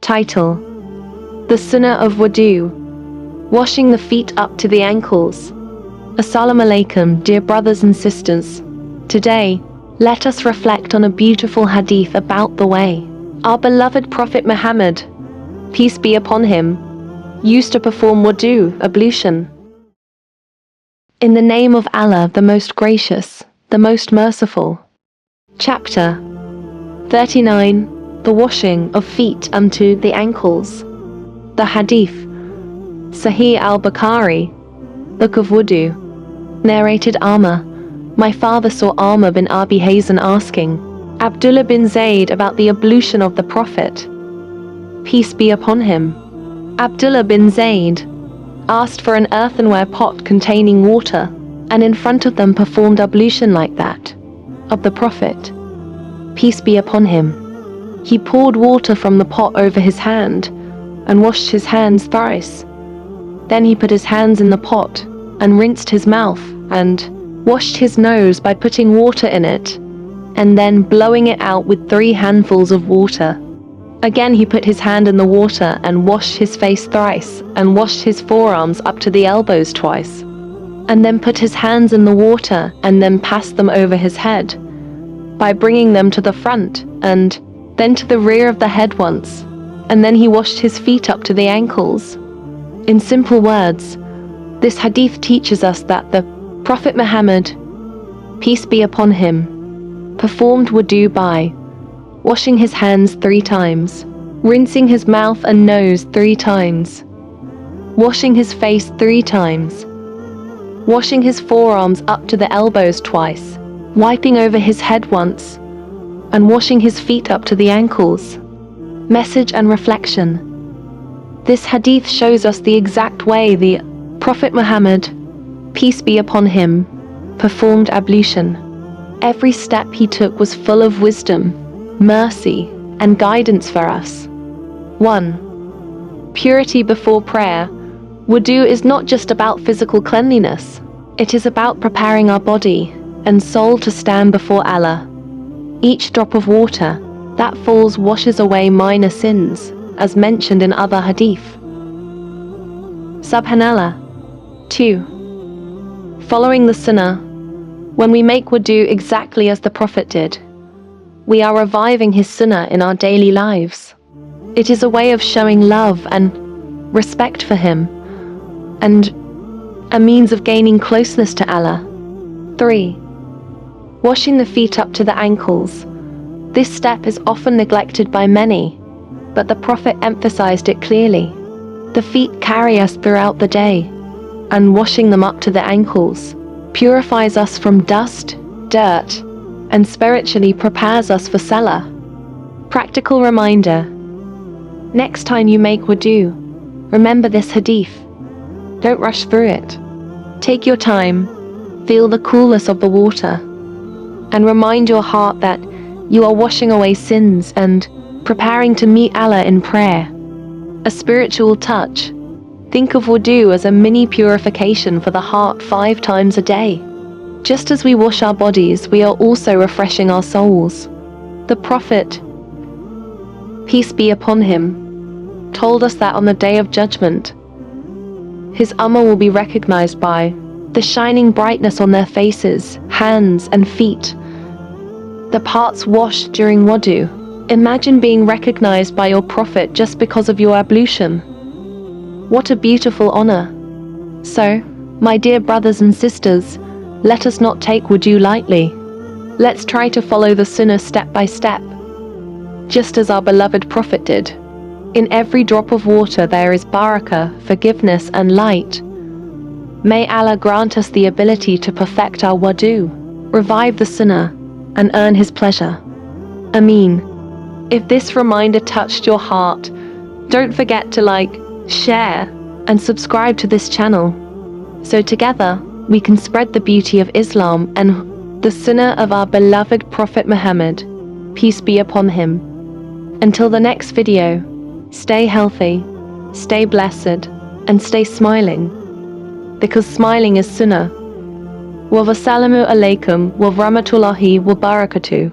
Title: The Sunnah of Wudu, washing the feet up to the ankles. Assalamu alaikum, dear brothers and sisters. Today, let us reflect on a beautiful hadith about the way our beloved Prophet Muhammad, peace be upon him, used to perform wudu, ablution. In the name of Allah, the most gracious, the most merciful. Chapter 39: The washing of feet unto the ankles. The hadith, Sahih Al-Bukhari, Book of Wudu. Narrated Amr: My father saw Amr bin Abi Hazan asking Abdullah bin Zayd about the ablution of the Prophet, peace be upon him. Abdullah bin Zayd asked for an earthenware pot containing water, and in front of them performed ablution like that of the Prophet, peace be upon him. He poured water from the pot over his hand and washed his hands thrice. Then he put his hands in the pot and rinsed his mouth and washed his nose by putting water in it and then blowing it out with 3 handfuls of water. Again he put his hand in the water and washed his face thrice and washed his forearms up to the elbows twice, and then put his hands in the water and then passed them over his head by bringing them to the front and then to the rear of the head once, and then he washed his feet up to the ankles. In simple words, this hadith teaches us that the Prophet Muhammad, peace be upon him, performed wudu by washing his hands 3 times, rinsing his mouth and nose 3 times, washing his face 3 times, washing his forearms up to the elbows twice, wiping over his head once, and washing his feet up to the ankles. Message and reflection. This hadith shows us the exact way the Prophet Muhammad, peace be upon him, performed ablution. Every step he took was full of wisdom, mercy, and guidance for us. 1. Purity before prayer. Wudu is not just about physical cleanliness. It is about preparing our body and soul to stand before Allah. Each drop of water that falls washes away minor sins, as mentioned in other hadith. Subhanallah. 2. Following the Sunnah. When we make wudu exactly as the Prophet did, we are reviving his Sunnah in our daily lives. It is a way of showing love and respect for him, and a means of gaining closeness to Allah. 3. Washing the feet up to the ankles. This step is often neglected by many, but the Prophet emphasized it clearly. The feet carry us throughout the day, and washing them up to the ankles purifies us from dust, dirt, and spiritually prepares us for Salah. Practical reminder. Next time you make wudu, remember this hadith. Don't rush through it. Take your time, feel the coolness of the water, and remind your heart that you are washing away sins and preparing to meet Allah in prayer. A spiritual touch. Think of wudu as a mini purification for the heart 5 times a day. Just as we wash our bodies, we are also refreshing our souls. The Prophet, peace be upon him, told us that on the Day of Judgment, his ummah will be recognized by the shining brightness on their faces, hands, and feet, the parts washed during wudu. Imagine being recognized by your Prophet just because of your ablution. What a beautiful honor. So, my dear brothers and sisters, let us not take wudu lightly. Let's try to follow the Sunnah step by step, just as our beloved Prophet did. In every drop of water there is barakah, forgiveness, and light. May Allah grant us the ability to perfect our wudu, revive the Sunnah, and earn His pleasure. Ameen. If this reminder touched your heart, don't forget to like, share, and subscribe to this channel, so together we can spread the beauty of Islam and the Sunnah of our beloved Prophet Muhammad, peace be upon him. Until the next video, stay healthy, stay blessed, and stay smiling, because smiling is Sunnah. Wa wassalamu alaikum wa rahmatullahi wa barakatuh.